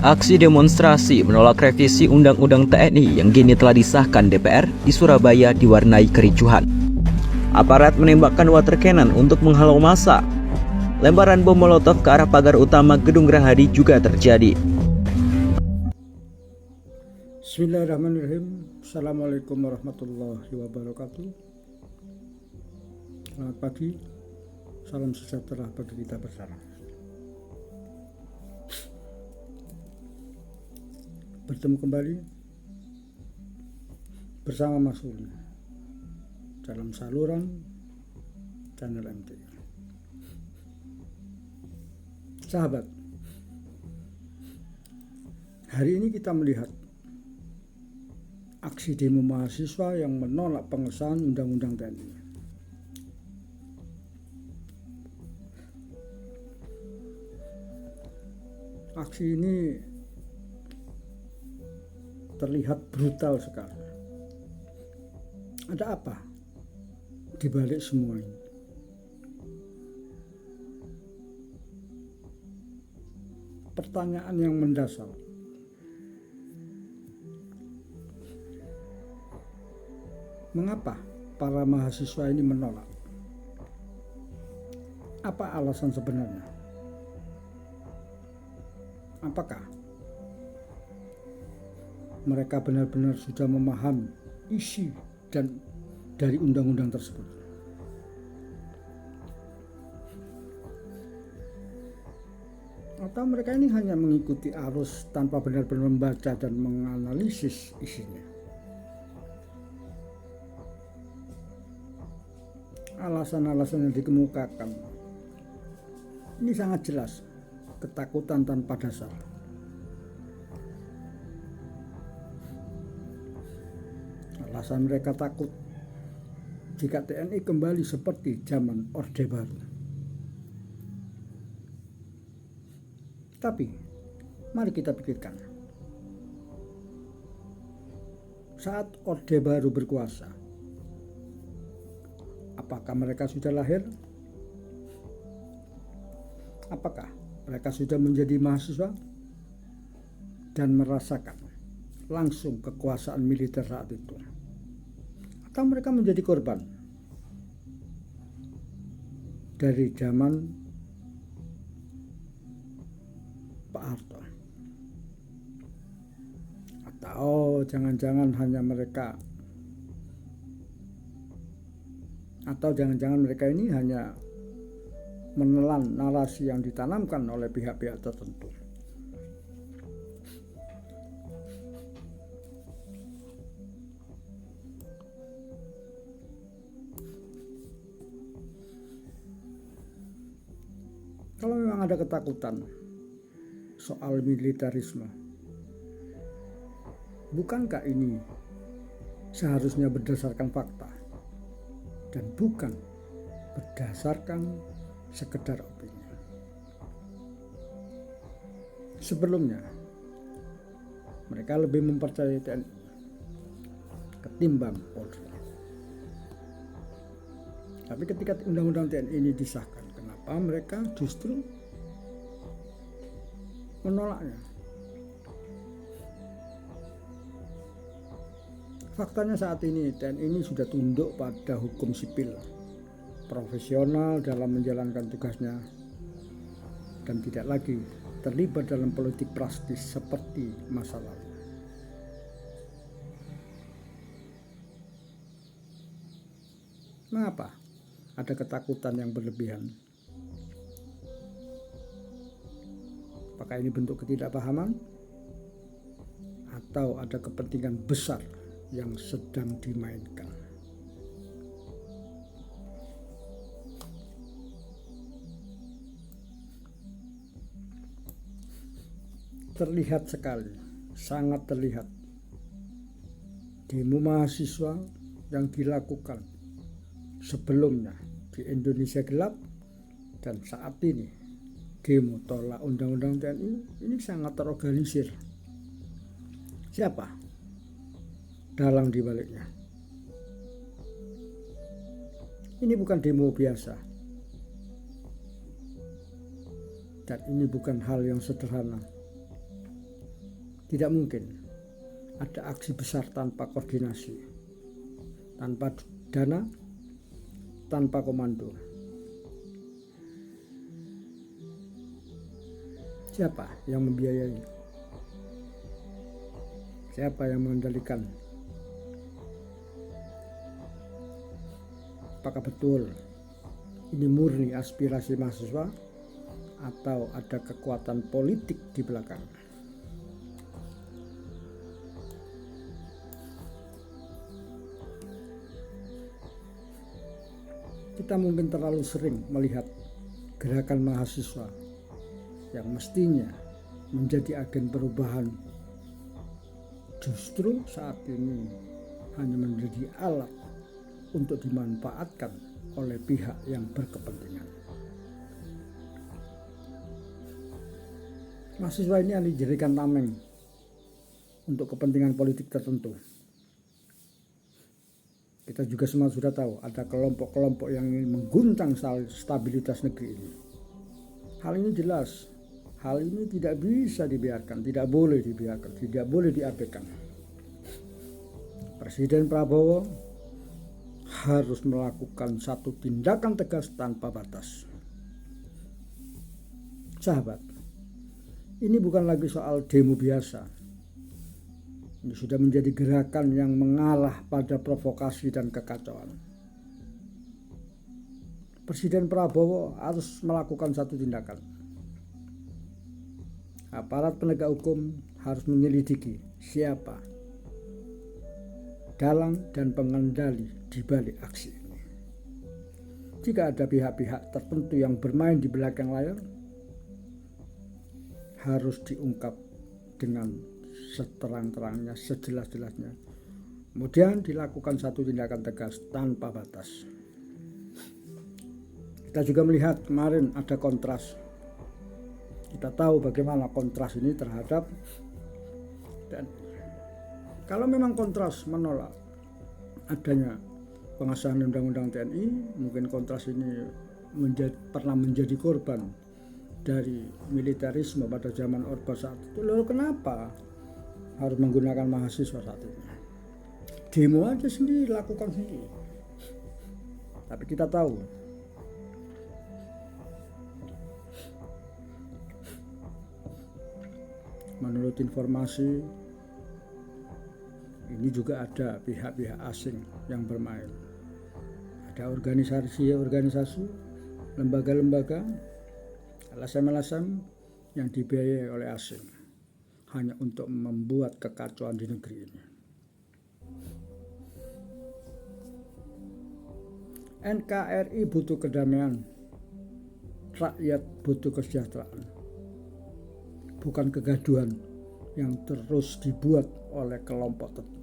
Aksi demonstrasi menolak revisi Undang-Undang TNI yang kini telah disahkan DPR di Surabaya diwarnai kericuhan. Aparat menembakkan water cannon untuk menghalau massa. Lemparan bom molotov ke arah pagar utama Gedung Gerahadi juga terjadi. Bismillahirrahmanirrahim. Assalamualaikum warahmatullahi wabarakatuh. Selamat pagi. Salam sejahtera bagi kita bersama. Bertemu kembali bersama Mas Uli dalam saluran channel MT. Sahabat, hari ini kita melihat aksi demo mahasiswa yang menolak pengesahan Undang-Undang TNI. Aksi ini terlihat brutal sekali. Ada apa di balik semua ini? Pertanyaan yang mendasar. Mengapa para mahasiswa ini menolak? Apa alasan sebenarnya? Apakah mereka benar-benar sudah memahami isi dan dari undang-undang tersebut? Atau mereka ini hanya mengikuti arus tanpa benar-benar membaca dan menganalisis isinya? Alasan-alasan yang dikemukakan ini sangat jelas ketakutan tanpa dasar. Alasan mereka takut jika TNI kembali seperti zaman Orde Baru. Tapi mari kita pikirkan, saat Orde Baru berkuasa, apakah mereka sudah lahir? Apakah mereka sudah menjadi mahasiswa dan merasakan langsung kekuasaan militer saat itu? Atau mereka menjadi korban dari zaman Pak Harto? Atau jangan-jangan mereka ini hanya menelan narasi yang ditanamkan oleh pihak-pihak tertentu. Kalau memang ada ketakutan soal militerisme, bukankah ini seharusnya berdasarkan fakta dan bukan berdasarkan sekedar opini? Sebelumnya, mereka lebih mempercayai TNI ketimbang Polri. Tapi ketika Undang-Undang TNI ini disahkan, kenapa mereka justru menolaknya? Faktanya saat ini TNI ini sudah tunduk pada hukum sipil, profesional dalam menjalankan tugasnya, dan tidak lagi terlibat dalam politik praktis seperti masa lalu. Mengapa ada ketakutan yang berlebihan? Apakah ini bentuk ketidakpahaman atau ada kepentingan besar yang sedang dimainkan? Terlihat sekali, sangat terlihat demo mahasiswa yang dilakukan sebelumnya di Indonesia gelap dan saat ini demo tolak Undang-Undang TNI ini sangat terorganisir. Siapa dalang di baliknya? Ini bukan demo biasa, dan ini bukan hal yang sederhana. Tidak mungkin ada aksi besar tanpa koordinasi, tanpa dana, tanpa komando. Siapa yang membiayai? Siapa yang mengendalikan? Apakah betul ini murni aspirasi mahasiswa atau ada kekuatan politik di belakang? Kita mungkin terlalu sering melihat gerakan mahasiswa yang mestinya menjadi agen perubahan justru saat ini hanya menjadi alat untuk dimanfaatkan oleh pihak yang berkepentingan. Mahasiswa ini dijadikan tameng untuk kepentingan politik tertentu. Kita juga semua sudah tahu ada kelompok-kelompok yang ingin mengguncang stabilitas negeri ini. Hal ini jelas, hal ini tidak bisa dibiarkan, tidak boleh dibiarkan, tidak boleh diabaikan. Presiden Prabowo harus melakukan satu tindakan tegas tanpa batas. Sahabat, ini bukan lagi soal demo biasa. Ini sudah menjadi gerakan yang mengalah pada provokasi dan kekacauan. Presiden Prabowo harus melakukan satu tindakan. Aparat penegak hukum harus menyelidiki siapa dalang dan pengendali di balik aksi ini. Jika ada pihak-pihak tertentu yang bermain di belakang layar, harus diungkap dengan seterang-terangnya, sejelas-jelasnya. Kemudian dilakukan satu tindakan tegas tanpa batas. Kita juga melihat kemarin ada kontras. Kita tahu bagaimana kontras ini terhadap, dan kalau memang kontras menolak adanya pengesahan undang-undang TNI, mungkin kontras ini pernah menjadi korban dari militerisme pada zaman Orde saat itu. Lalu kenapa harus menggunakan mahasiswa saat ini? Demo aja sendiri, lakukan sendiri. Tapi kita tahu menurut informasi ini juga ada pihak-pihak asing yang bermain. Ada organisasi, lembaga-lembaga, LSM yang dibiayai oleh asing hanya untuk membuat kekacauan di negeri ini. NKRI butuh kedamaian, rakyat butuh kesejahteraan, bukan kegaduhan yang terus dibuat oleh kelompok tertentu.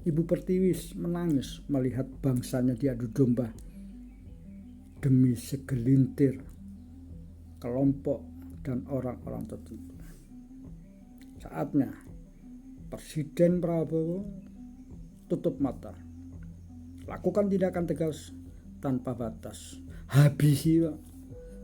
Ibu Pertiwi menangis melihat bangsanya diadu domba demi segelintir kelompok dan orang-orang tertentu. Saatnya Presiden Prabowo tutup mata, lakukan tindakan tegas tanpa batas, habisi Pak.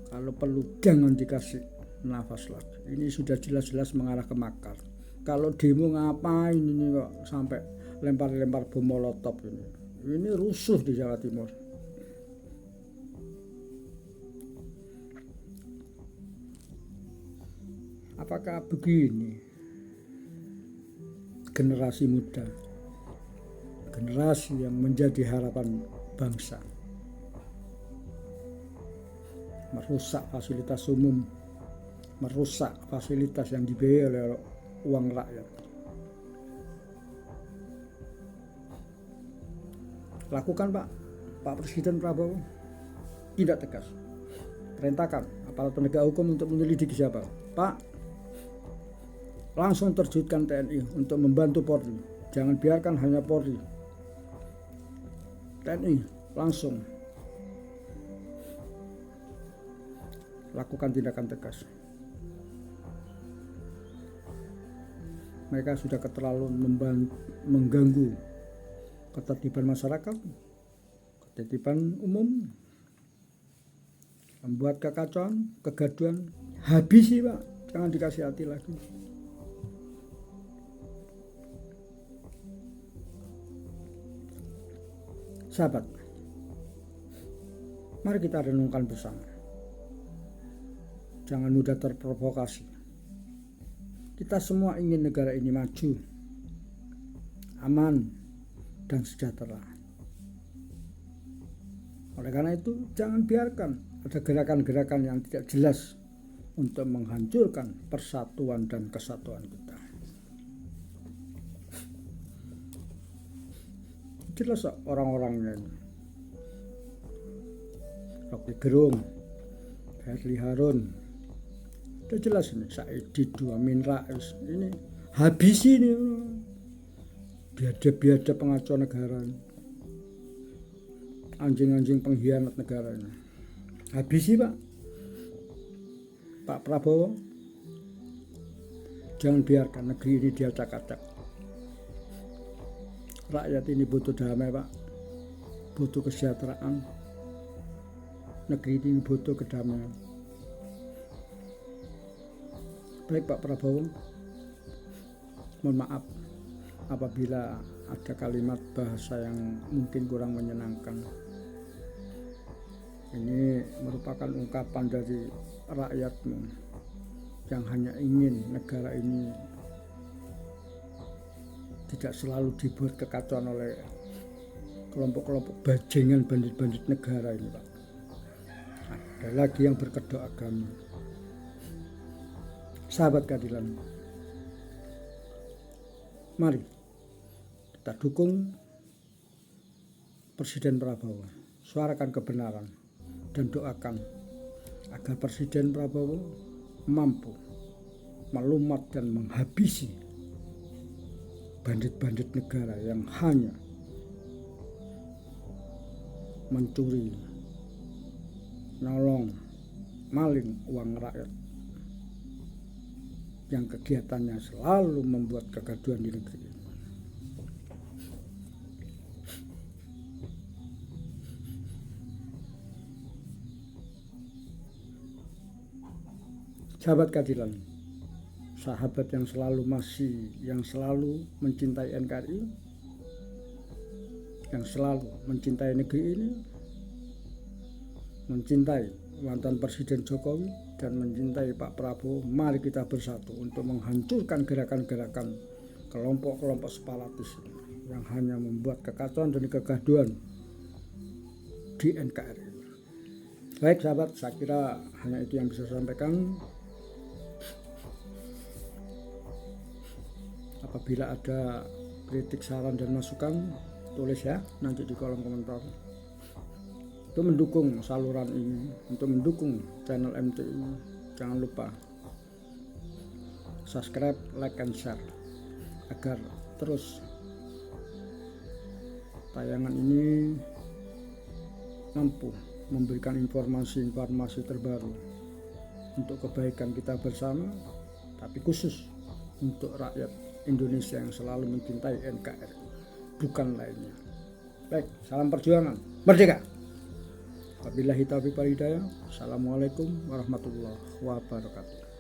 Kalau perlu jangan dikasih nafas lagi. Ini sudah jelas-jelas mengarah ke makar. Kalau demo ngapain ini kok sampai lempar-lempar bom molotov ini? Ini rusuh di Jawa Timur. Apakah begini generasi muda, generasi yang menjadi harapan bangsa, merusak fasilitas umum, merusak fasilitas yang dibiayai oleh uang rakyat? Lakukan Pak Presiden Prabowo, tidak tegas. Perintahkan aparat penegak hukum untuk menyelidiki siapa. Pak, langsung terjunkan TNI untuk membantu Polri. Jangan biarkan hanya Polri. TNI langsung lakukan tindakan tegas. Mereka sudah keterlaluan mengganggu ketertiban masyarakat, ketertiban umum, membuat kekacauan, kegaduhan. Habisi Pak, jangan dikasih hati lagi. Sahabat, mari kita renungkan bersama. Jangan mudah terprovokasi. Kita semua ingin negara ini maju, aman, dan sejahtera. Oleh karena itu, jangan biarkan ada gerakan-gerakan yang tidak jelas untuk menghancurkan persatuan dan kesatuan kita. Jelas orang-orangnya ini. Rocky Gerung, Herli Harun, udah jelas ini. Saidi Amin Rais, ini habisi ini. Biadab-biadab pengacau negara ini. Anjing-anjing pengkhianat negara ini. Habisi Pak Prabowo, jangan biarkan negeri ini diacak-acak. Rakyat ini butuh damai Pak, butuh kesejahteraan. Negeri ini butuh kedamaian. Baik Pak Prabowo, mohon maaf apabila ada kalimat bahasa yang mungkin kurang menyenangkan. Ini merupakan ungkapan dari rakyatmu yang hanya ingin negara ini tidak selalu dibuat kekacauan oleh kelompok-kelompok bajingan bandit-bandit negara ini Pak. Ada lagi yang berkedok agama. Sahabat keadilan, mari kita dukung Presiden Prabowo, suarakan kebenaran dan doakan agar Presiden Prabowo mampu melumat dan menghabisi bandit-bandit negara yang hanya mencuri, nolong, maling uang rakyat, yang kegiatannya selalu membuat kegaduhan di negeri ini. Sahabat keadilan, sahabat yang selalu mencintai NKRI, yang selalu mencintai negeri ini, mencintai mantan Presiden Jokowi dan mencintai Pak Prabowo, mari kita bersatu untuk menghancurkan gerakan-gerakan kelompok-kelompok separatis yang hanya membuat kekacauan dan kegaduhan di NKRI. Baik sahabat, saya kira hanya itu yang bisa saya sampaikan. Apabila ada kritik, saran, dan masukan, tulis ya nanti di kolom komentar. Untuk mendukung saluran ini, untuk mendukung channel MTI, jangan lupa subscribe, like, and share agar terus tayangan ini mampu memberikan informasi-informasi terbaru untuk kebaikan kita bersama, tapi khusus untuk rakyat Indonesia yang selalu mencintai NKRI, bukan lainnya. Baik, salam perjuangan, merdeka. Wabillahi taufiq wal hidayah. Assalamualaikum warahmatullahi wabarakatuh.